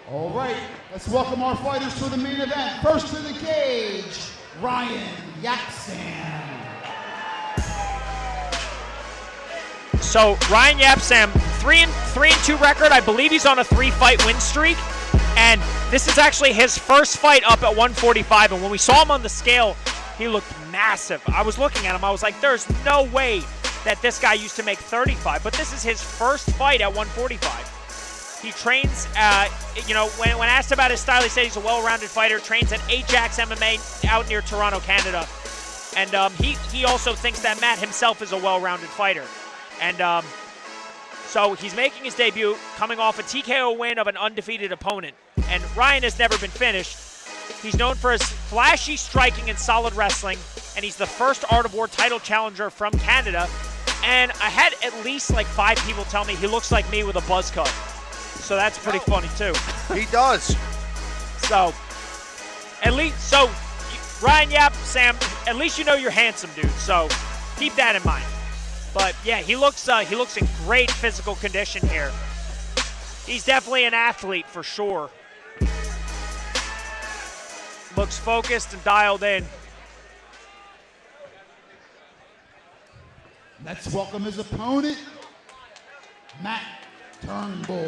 All right, let's welcome our fighters to the main event. First to the cage, Ryan Yapsam. So Ryan Yapsam, 3-2 record. I believe he's on a 3-fight win streak, and this is actually his first fight up at 145. And when we saw him on the scale, he looked massive. I was looking at him, I was like, there's no way that this guy used to make 35, but this is his first fight at 145. He trains, when asked about his style, he said he's a well-rounded fighter, trains at Ajax MMA out near Toronto, Canada. And he also thinks that Matt himself is a well-rounded fighter. And so he's making his debut, coming off a TKO win of an undefeated opponent. And Ryan has never been finished. He's known for his flashy striking and solid wrestling, and he's the first Art of War title challenger from Canada. And I had at least like 5 people tell me he looks like me with a buzz cut. So that's pretty funny too. He does. So, Ryan Yapsam, at least you know you're handsome, dude. So keep that in mind. But yeah, he looks in great physical condition here. He's definitely an athlete for sure. Looks focused and dialed in. Let's welcome his opponent, Matt Turnbull.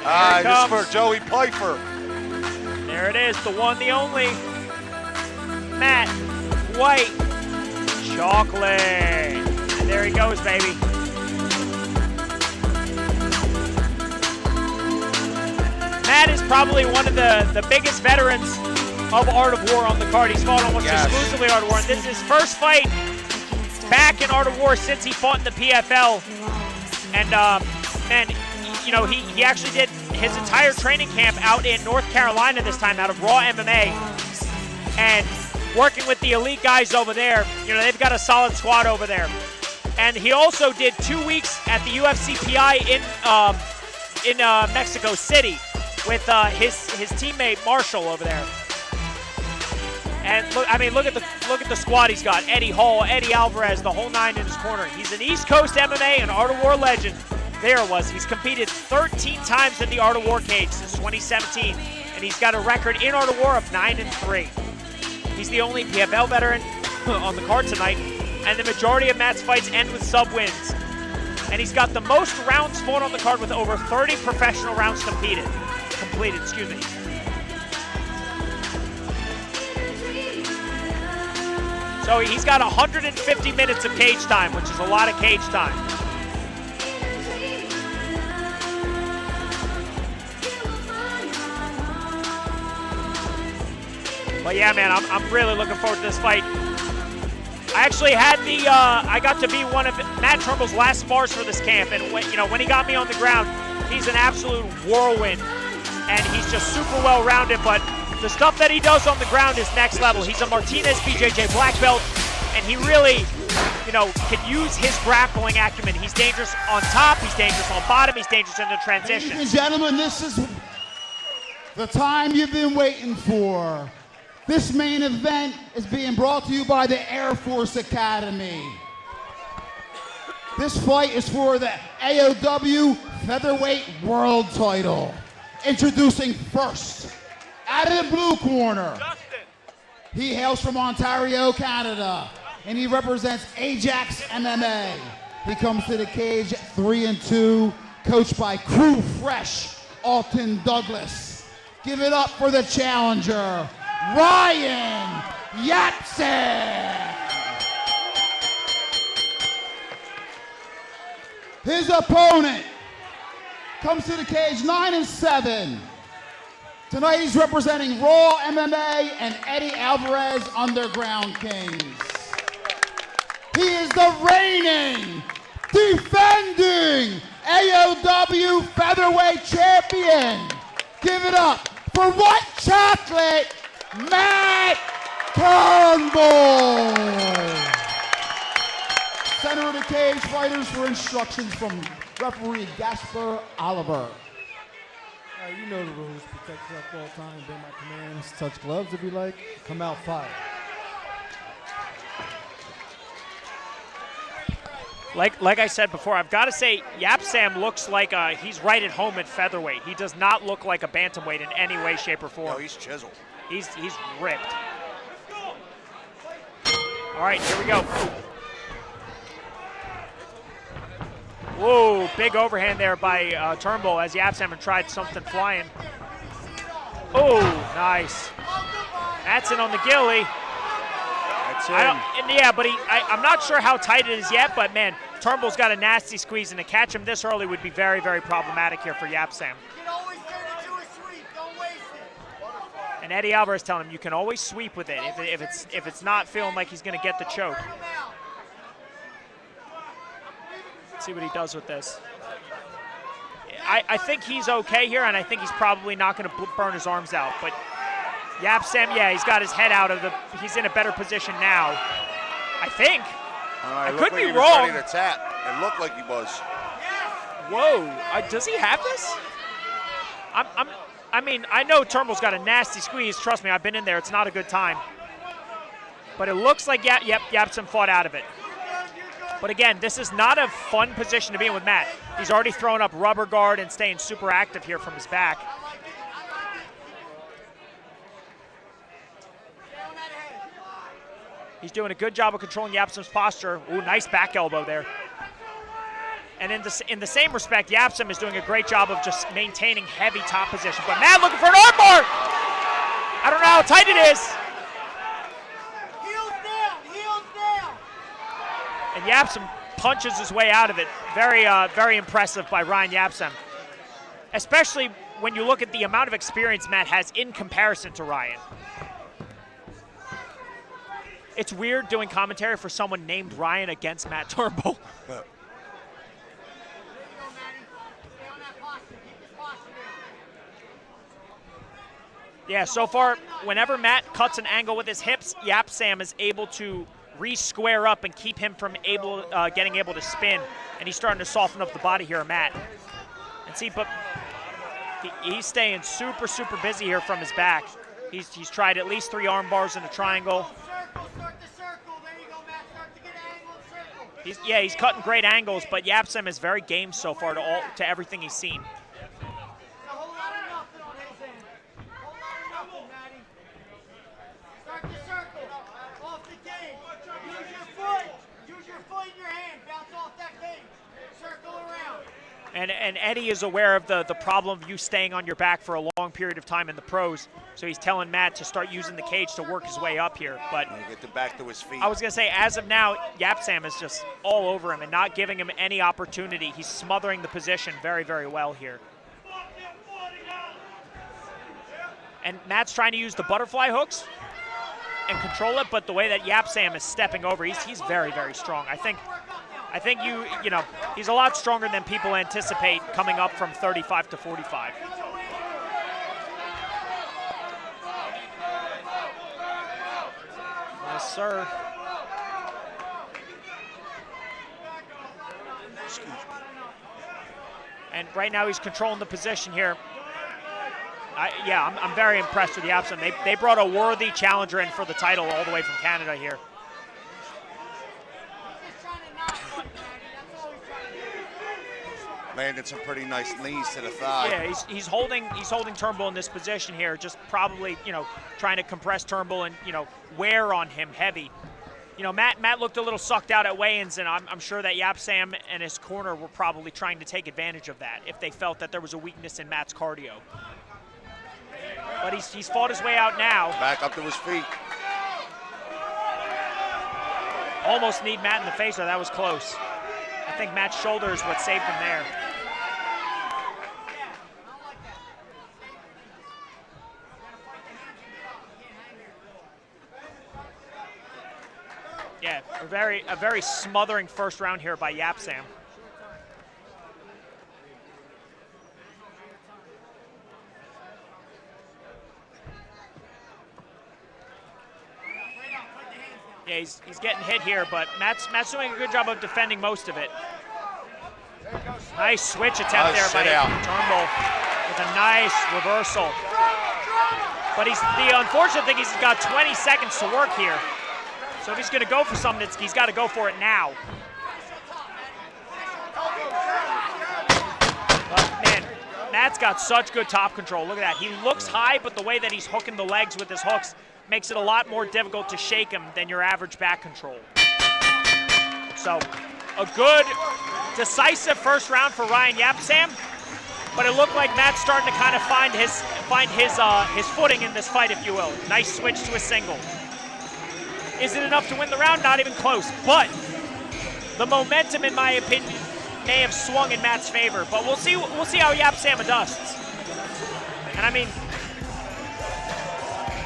This is for Joey Piper. There it is, the one, the only. Matt White Chocolate. And there he goes, baby. Matt is probably one of the biggest veterans of Art of War on the card. He's fought almost exclusively Art of War. And this is his first fight back in Art of War since he fought in the PFL. And he actually did his entire training camp out in North Carolina this time, out of Raw MMA. And working with the elite guys over there, they've got a solid squad over there. And he also did 2 weeks at the UFC PI in Mexico City with his teammate Marshall over there. And look at the squad he's got. Eddie Hall, Eddie Alvarez, the whole 9 in his corner. He's an East Coast MMA and Art of War legend. There it was. He's competed 13 times in the Art of War cage since 2017, and he's got a record in Art of War of 9-3. He's the only PFL veteran on the card tonight, and the majority of Matt's fights end with sub-wins. And he's got the most rounds fought on the card with over 30 professional rounds completed. So he's got 150 minutes of cage time, which is a lot of cage time. But yeah, man, I'm really looking forward to this fight. I actually had I got to be one of Matt Turnbull's last spars for this camp, and when he got me on the ground, he's an absolute whirlwind, and he's just super well-rounded, but the stuff that he does on the ground is next level. He's a Martinez BJJ black belt, and he really, can use his grappling acumen. He's dangerous on top, he's dangerous on bottom, he's dangerous in the transition. Ladies and gentlemen, this is the time you've been waiting for. This main event is being brought to you by the Air Force Academy. This fight is for the AOW Featherweight World Title. Introducing first, out of the blue corner, he hails from Ontario, Canada, and he represents Ajax MMA. He comes to the cage at 3-2, coached by Crew Fresh, Alton Douglas. Give it up for the challenger, Ryan Yapsam. His opponent comes to the cage 9-7. Tonight he's representing Raw MMA and Eddie Alvarez Underground Kings. He is the reigning, defending AOW Featherweight Champion. Give it up for White Chocolate, Matt Turnbull. Center of the cage fighters for instructions from referee Gasper Oliver. You know the rules. Protect yourself at all times. Obey my commands. Touch gloves if you like. Come out fire. Like I said before, I've got to say, Yapsam looks like he's right at home at featherweight. He does not look like a bantamweight in any way, shape, or form. No, he's chiseled. He's ripped. All right, here we go. Whoa, big overhand there by Turnbull as Yapsam tried something flying. Oh, nice. That's in on the gilly. That's in. Yeah, but I'm not sure how tight it is yet, but man, Turnbull's got a nasty squeeze, and to catch him this early would be very, very problematic here for Yapsam. You can always turn it to a sweep. Don't waste it. And Eddie Alvarez telling him you can always sweep with it if it's not feeling like he's going to get the choke. Let's see what he does with this. I think he's okay here, and I think he's probably not going to burn his arms out. But Yapsam, yeah, he's got his head out of he's in a better position now. I think. I could be wrong. Ready to tap. It looked like he was. Whoa, does he have this? I mean, I know Turnbull's got a nasty squeeze. Trust me, I've been in there. It's not a good time. But it looks like, Yapsam fought out of it. But again, this is not a fun position to be in with Matt. He's already thrown up rubber guard and staying super active here from his back. He's doing a good job of controlling Yapsam's posture. Ooh, nice back elbow there. And in the same respect, Yapsam is doing a great job of just maintaining heavy top position. But Matt looking for an armbar! I don't know how tight it is. Heels down. And Yapsam punches his way out of it. Very, very impressive by Ryan Yapsam. Especially when you look at the amount of experience Matt has in comparison to Ryan. It's weird doing commentary for someone named Ryan against Matt Turnbull. Yeah, so far, whenever Matt cuts an angle with his hips, Yapsam is able to re-square up and keep him from getting able to spin. And he's starting to soften up the body here, Matt. And see, but he's staying super, super busy here from his back. He's tried at least 3 arm bars in a triangle. Start the circle. There you go, Matt. Start to get an angle and circle. He's cutting great angles, but Yapsam is very game so far to everything he's seen. A whole lot of nothing on his end. A whole lot of nothing, Matty. Start the circle. Off the cage. Use your foot. Use your foot in your hand. Bounce off that cage. Circle around. And Eddie is aware of the problem of you staying on your back for a long period of time in the pros. So he's telling Matt to start using the cage to work his way up here. But Get the back to his feet. I was going to say, as of now, Yapsam is just all over him and not giving him any opportunity. He's smothering the position very, very well here. And Matt's trying to use the butterfly hooks and control it, but the way that Yapsam is stepping over, he's very, very strong. I think you know, he's a lot stronger than people anticipate coming up from 35 to 45. Yes, sir. And right now he's controlling the position here. I'm very impressed with Yapsam. They brought a worthy challenger in for the title all the way from Canada here. Landed some pretty nice knees to the thigh. Yeah, he's holding Turnbull in this position here, just probably, you know, trying to compress Turnbull and, you know, wear on him heavy. You know, Matt looked a little sucked out at weigh-ins, and I'm sure that Yapsam and his corner were probably trying to take advantage of that if they felt that there was a weakness in Matt's cardio. But he's fought his way out now. Back up to his feet. Almost need Matt in the face, or that was close. I think Matt's shoulder is what saved him there. Yeah, a very smothering first round here by Yapsam. Yeah, he's getting hit here, but Matt's doing a good job of defending most of it. Nice switch attempt there by Turnbull with a nice reversal. But the unfortunate thing is he's got 20 seconds to work here. So if he's going to go for something, he's got to go for it now. Matt's got such good top control. Look at that. He looks high, but the way that he's hooking the legs with his hooks makes it a lot more difficult to shake him than your average back control. So, a good, decisive first round for Ryan Yapsam, but it looked like Matt's starting to kind of find his footing in this fight, if you will. Nice switch to a single. Is it enough to win the round? Not even close, but the momentum, in my opinion, may have swung in Matt's favor, but we'll see how Yapsam adjusts. And I mean,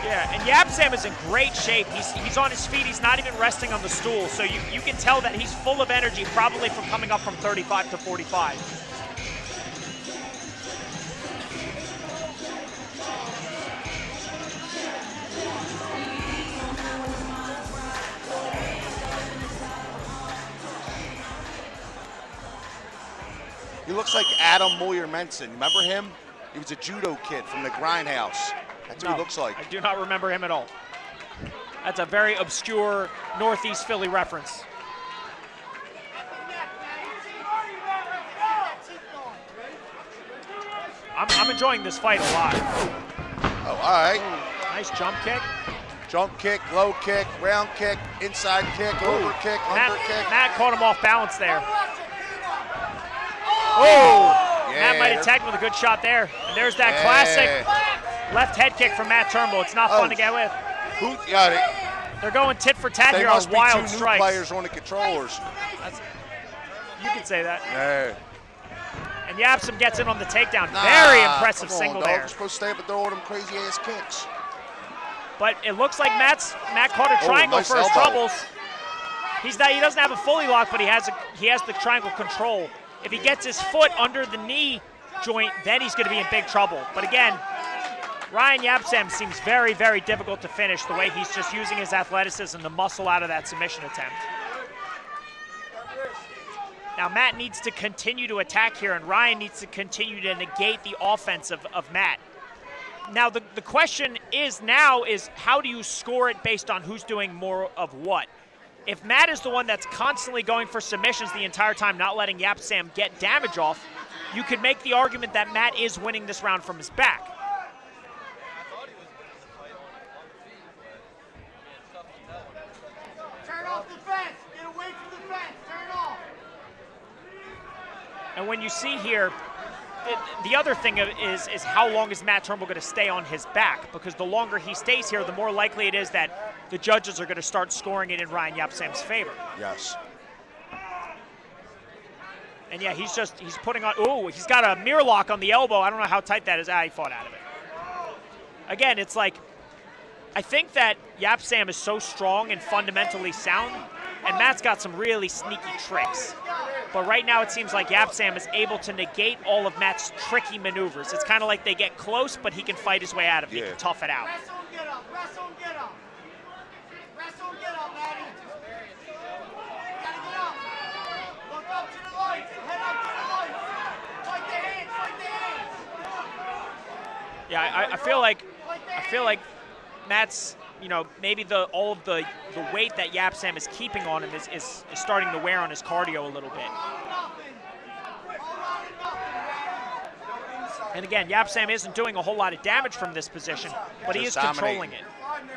yeah, and Yapsam is in great shape. He's on his feet. He's not even resting on the stool, so you can tell that he's full of energy, probably from coming up from 35 to 45. He looks like Adam Moyer-Menson. Remember him? He was a judo kid from the Grindhouse. That's what he looks like. I do not remember him at all. That's a very obscure Northeast Philly reference. I'm enjoying this fight a lot. Oh, all right. Nice jump kick. Jump kick, low kick, round kick, inside kick, over kick, under kick. Matt caught him off balance there. Oh! Yeah, Matt might have tagged with a good shot there. And there's that classic left head kick from Matt Turnbull. It's not fun to get with. They're going tit for tat here on wild must be two strikes. new players on the controllers. You can say that. Yeah. And Yapsam gets in on the takedown. Very impressive single there. You're supposed to stay up and throw all them crazy ass kicks. But it looks like Matt caught a triangle nice for his elbow. troubles. He doesn't have a fully lock, but he has the triangle control. If he gets his foot under the knee joint, then he's going to be in big trouble. But again, Ryan Yapsam seems very, very difficult to finish the way he's just using his athleticism to muscle out of that submission attempt. Now, Matt needs to continue to attack here, and Ryan needs to continue to negate the offense of Matt. Now, the question is how do you score it based on who's doing more of what? If Matt is the one that's constantly going for submissions the entire time, not letting Yapsam get damage off, you could make the argument that Matt is winning this round from his back. Turn off the fence. Get away from the fence. Turn off. And when you see here, the other thing is how long is Matt Turnbull going to stay on his back? Because the longer he stays here, the more likely it is that the judges are going to start scoring it in Ryan Yapsam's favor. Yes. And yeah, he's putting on, he's got a mirror lock on the elbow. I don't know how tight that is. He fought out of it. Again, it's like, I think that Yapsam is so strong and fundamentally sound, and Matt's got some really sneaky tricks. But right now it seems like Yapsam is able to negate all of Matt's tricky maneuvers. It's kind of like they get close, but he can fight his way out of it. He can tough it out. Wrestle and get up. Wrestle and get up. Wrestle and get up, Matty. Gotta get up. Look up to the lights. Head up to the lights. Fight the hands. Fight the hands. Yeah, I feel like Matt's, maybe all of the weight that Yapsam is keeping on him is starting to wear on his cardio a little bit. And again, Yapsam isn't doing a whole lot of damage from this position, but he is controlling it.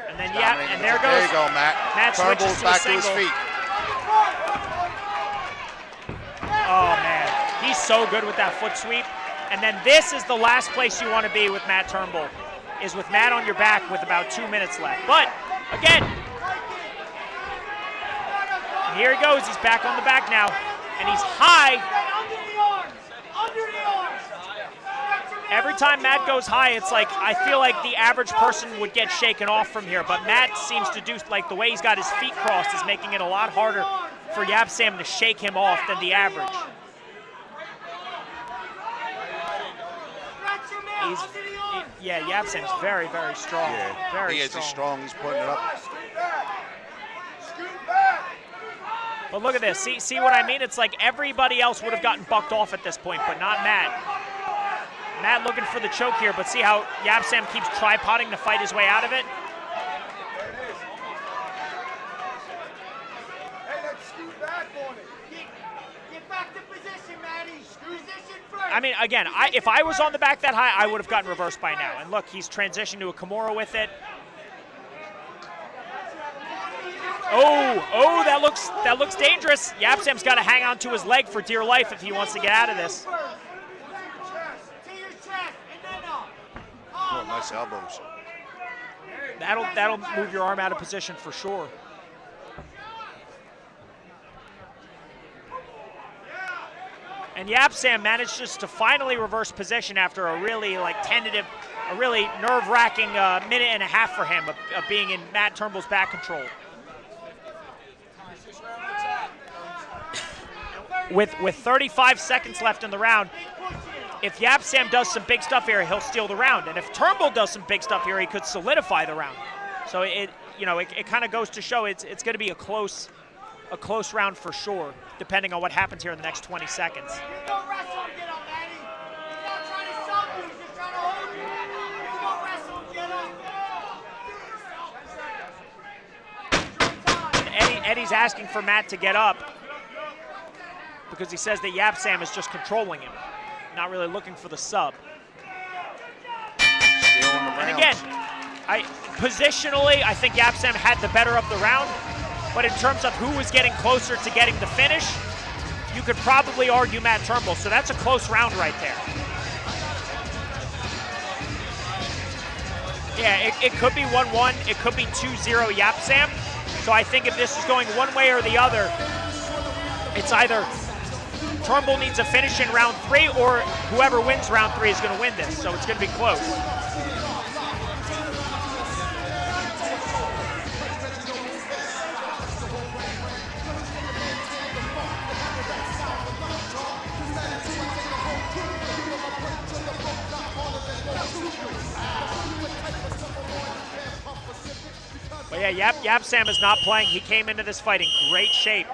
And then and there There goes. you go, Matt. Matt switches Turnbull's to a back to his single. feet. Oh man, he's so good with that foot sweep. And then this is the last place you want to be with Matt Turnbull, is with Matt on your back with about 2 minutes left. But again, here he goes. He's back on the back now, and he's high. Under the arms. Under the arms. Every time Matt goes high, it's like I feel like the average person would get shaken off from here, but Matt seems to do, like the way he's got his feet crossed is making it a lot harder for Yapsam to shake him off than the average. Yeah, Yapsam's very, very strong. Yeah, very he is strong. He's putting it up. But look at this. See what I mean? It's like everybody else would have gotten bucked off at this point, but not Matt. Matt looking for the choke here, but see how Yapsam keeps tripoding to fight his way out of it? Hey, let's scoot back on it. Get back to position, Matty. Position first. I mean, again, if I was on the back that high, I would have gotten reversed by now. And look, he's transitioned to a Kimura with it. Oh, that looks dangerous. Yapsam's got to hang on to his leg for dear life if he wants to get out of this. Oh, nice elbows. That'll move your arm out of position for sure. And Yapsam manages to finally reverse position after a really tentative, a really nerve-wracking minute and a half for him of being in Matt Turnbull's back control. With 35 seconds left in the round, if Yapsam does some big stuff here, he'll steal the round. And if Turnbull does some big stuff here, he could solidify the round. So it kind of goes to show it's going to be a close round for sure, depending on what happens here in the next 20 seconds. And Eddie's asking for Matt to get up because he says that Yapsam is just controlling him, not really looking for the sub. And again, positionally, I think Yapsam had the better of the round, but in terms of who was getting closer to getting the finish, you could probably argue Matt Turnbull, so that's a close round right there. Yeah, it could be 1-1, it could be 2-0 Yapsam, so I think if this is going one way or the other, it's either Turnbull needs a finish in round 3, or whoever wins round 3 is going to win this, so it's going to be close. But yeah, Yapsam is not playing. He came into this fight in great shape.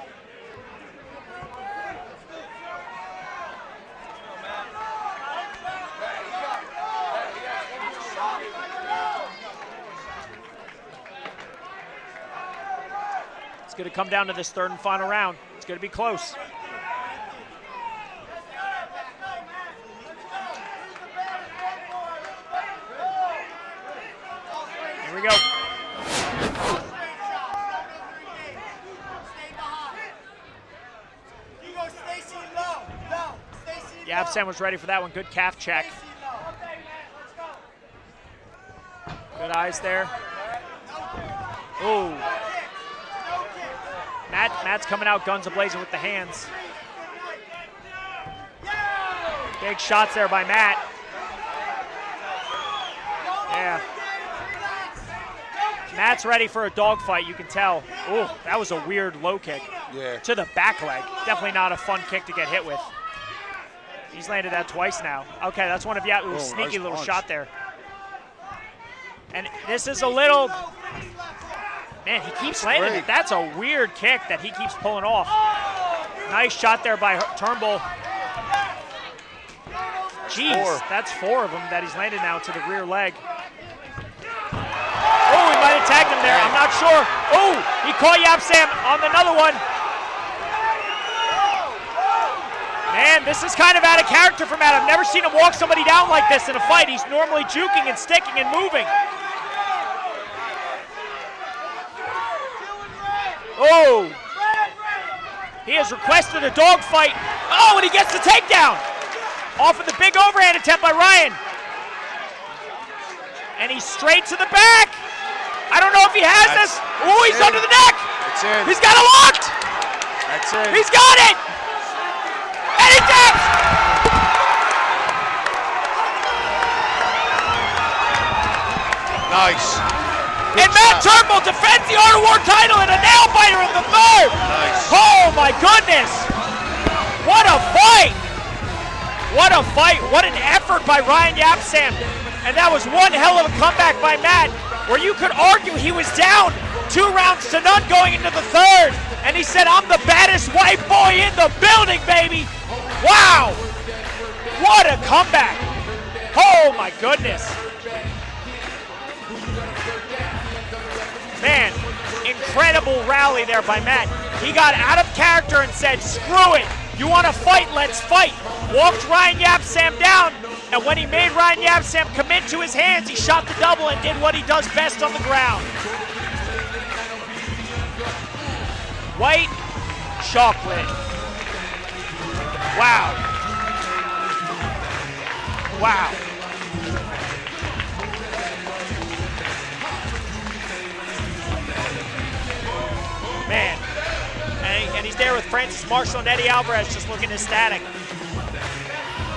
It's going to come down to this third and final round. It's going to be close. Here we go. Yapsam was ready for that one. Good calf check. Good eyes there. Ooh. Matt's coming out guns a-blazing with the hands. Big shots there by Matt. Yeah. Matt's ready for a dogfight, you can tell. Ooh, that was a weird low kick. Yeah. To the back leg. Definitely not a fun kick to get hit with. He's landed that twice now. Okay, that's one of Yap's sneaky little shot there. And this is a little, man, he keeps landing it. That's a weird kick that he keeps pulling off. Nice shot there by Turnbull. Jeez, that's 4 of them that he's landed now to the rear leg. Oh, he might have tagged him there, I'm not sure. Oh, he caught Yapsam on another one. Man, this is kind of out of character for Matt. I've never seen him walk somebody down like this in a fight. He's normally juking and sticking and moving. Oh! He has requested a dog fight. Oh, and he gets the takedown! Off of the big overhand attempt by Ryan. And he's straight to the back. I don't know if he has this. Oh, he's under the neck. It's in. He's got it locked. That's it. He's got it. And he taps. Nice. And Matt Turnbull defends the Art of War title in a nail biter in the third. Nice. Oh my goodness. What a fight. What a fight. What an effort by Ryan Yapsam. And that was one hell of a comeback by Matt, where you could argue he was down 2 rounds to none going into the third. And he said, I'm the baddest white boy in the building, baby. Wow. What a comeback. Oh my goodness. Man, incredible rally there by Matt. He got out of character and said, screw it. You want to fight? Let's fight. Walked Ryan Yapsam down, and when he made Ryan Yapsam commit to his hands, he shot the double and did what he does best on the ground. White chocolate. Wow. Wow. Man. And he's there with Francis Marshall and Eddie Alvarez just looking ecstatic.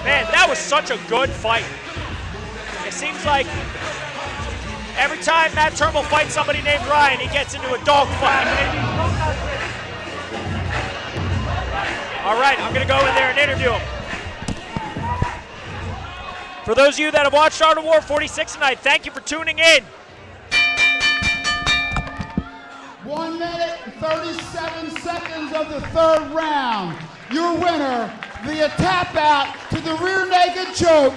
Man, that was such a good fight. It seems like every time Matt Turnbull fights somebody named Ryan, he gets into a dogfight. All right, I'm going to go in there and interview him. For those of you that have watched Art of War 46 tonight, thank you for tuning in. 1 minute and 37 seconds of the third round. Your winner via tap out to the rear naked choke.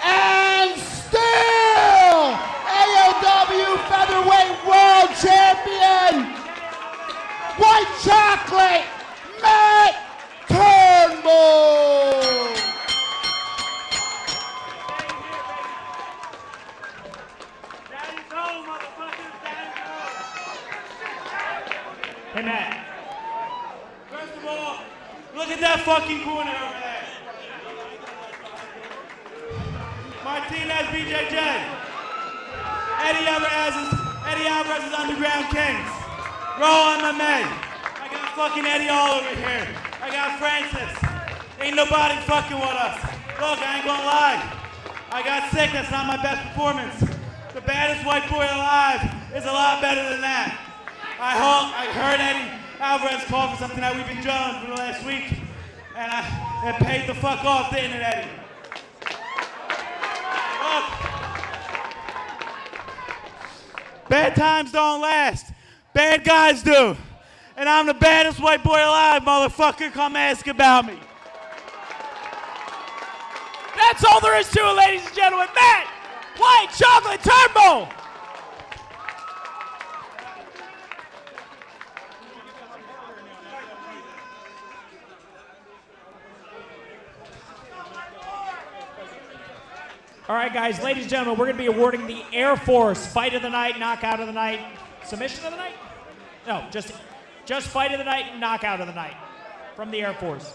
And still AOW Featherweight World Champion, White Chocolate, Matt Turnbull. Hey, Matt. First of all, look at that fucking corner over there. Martinez, BJJ. Eddie Alvarez is Underground Kings. Raw MMA. I got fucking Eddie all over here. I got Francis. Ain't nobody fucking with us. Look, I ain't gonna lie. I got sick. That's not my best performance. The baddest white boy alive is a lot better than that. I heard Eddie Alvarez call for something that we've been drilling for the last week, and it paid the fuck off, didn't it, Eddie? Look. Bad times don't last. Bad guys do. And I'm the baddest white boy alive, motherfucker. Come ask about me. That's all there is to it, ladies and gentlemen. Matt White Chocolate Turnbull. All right, guys, ladies and gentlemen, we're going to be awarding the Air Force Fight of the Night, Knockout of the Night, Submission of the Night? No, just Fight of the Night and Knockout of the Night from the Air Force.